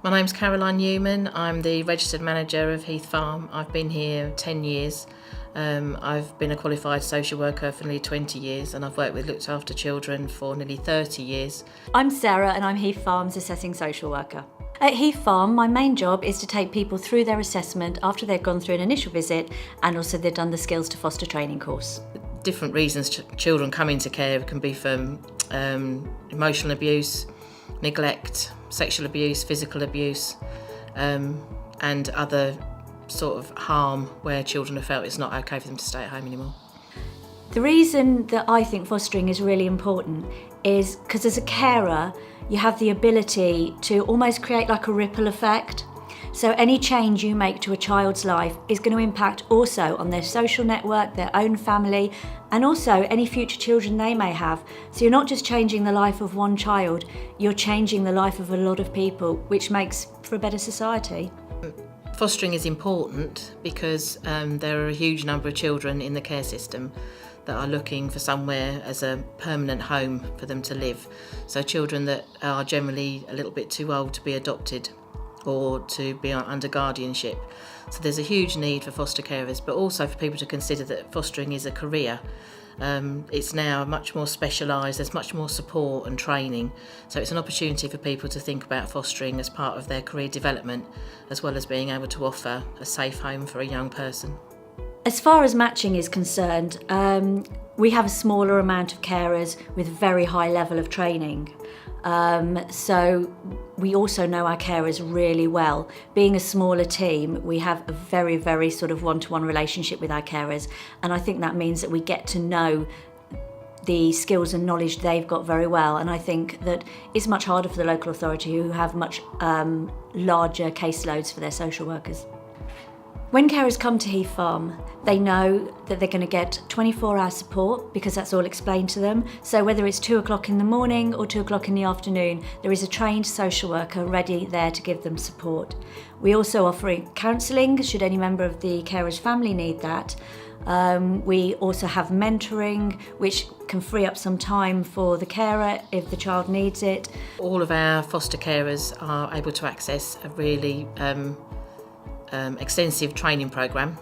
My name's Caroline Newman. I'm the registered manager of Heath Farm. I've been here 10 years. I've been a qualified social worker for nearly 20 years and I've looked after children for nearly 30 years. I'm Sarah and I'm Heath Farm's assessing social worker. At Heath Farm, my main job is to take people through their assessment after they've gone through an initial visit and also they've done the Skills to Foster training course. Different reasons children come into care can be from emotional abuse, neglect, sexual abuse, physical abuse, and other sort of harm where children have felt it's not okay for them to stay at home anymore. The reason that I think fostering is really important is because as a carer, you have the ability to almost create like a ripple effect. So any change you make to a child's life is going to impact also on their social network, their own family, and also any future children they may have. So you're not just changing the life of one child, you're changing the life of a lot of people, which makes for a better society. Fostering is important because there are a huge number of children in the care system that are looking for somewhere as a permanent home for them to live. So children that are generally a little bit too old to be adopted or to be under guardianship. So there's a huge need for foster carers, but also for people to consider that fostering is a career. It's now much more specialised, there's much more support and training. So it's an opportunity for people to think about fostering as part of their career development, as well as being able to offer a safe home for a young person. As far as matching is concerned, we have a smaller amount of carers with a very high level of training. So we also know our carers really well. Being a smaller team, we have a very, very sort of one-to-one relationship with our carers, and I think that means that we get to know the skills and knowledge they've got very well, and I think that it's much harder for the local authority who have much larger caseloads for their social workers. When carers come to Heath Farm, they know that they're going to get 24-hour support because that's all explained to them. So whether it's 2 o'clock in the morning or 2 o'clock in the afternoon, there is a trained social worker ready there to give them support. We also offer counselling should any member of the carer's family need that. We also have mentoring, which can free up some time for the carer if the child needs it. All of our foster carers are able to access a really extensive training programme,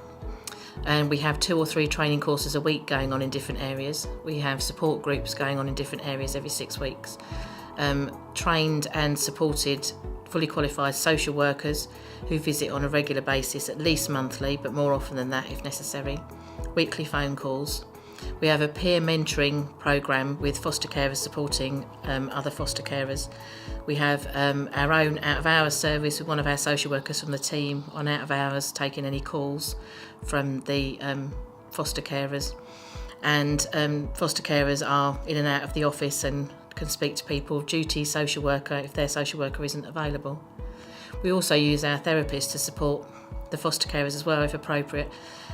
and we have 2 or 3 training courses a week going on in different areas. We have support groups going on in different areas every 6 weeks. Trained and supported fully qualified social workers who visit on a regular basis, at least monthly, but more often than that if necessary. Weekly phone calls. We have a peer mentoring programme with foster carers supporting other foster carers. We have our own out-of-hours service with one of our social workers from the team on out-of-hours taking any calls from the foster carers. And foster carers are in and out of the office and can speak to people, duty social worker if their social worker isn't available. We also use our therapists to support the foster carers as well if appropriate,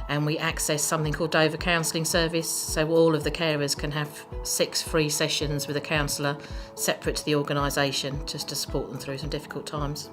and we access something called Dover Counselling Service, so all of the carers can have 6 free sessions with a counsellor separate to the organisation just to support them through some difficult times.